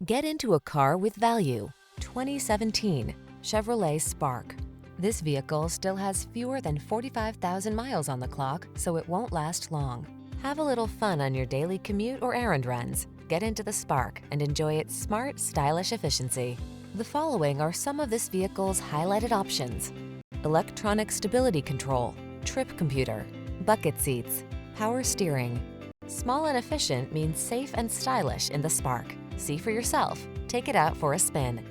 Get into a car with value. 2017 Chevrolet Spark. This vehicle still has fewer than 45,000 miles on the clock, so it won't last long. Have a little fun on your daily commute or errand runs. Get into the Spark and enjoy its smart, stylish efficiency. The following are some of this vehicle's highlighted options: electronic stability control, trip computer, bucket seats, power steering. Small and efficient means safe and stylish in the Spark. See for yourself. Take it out for a spin.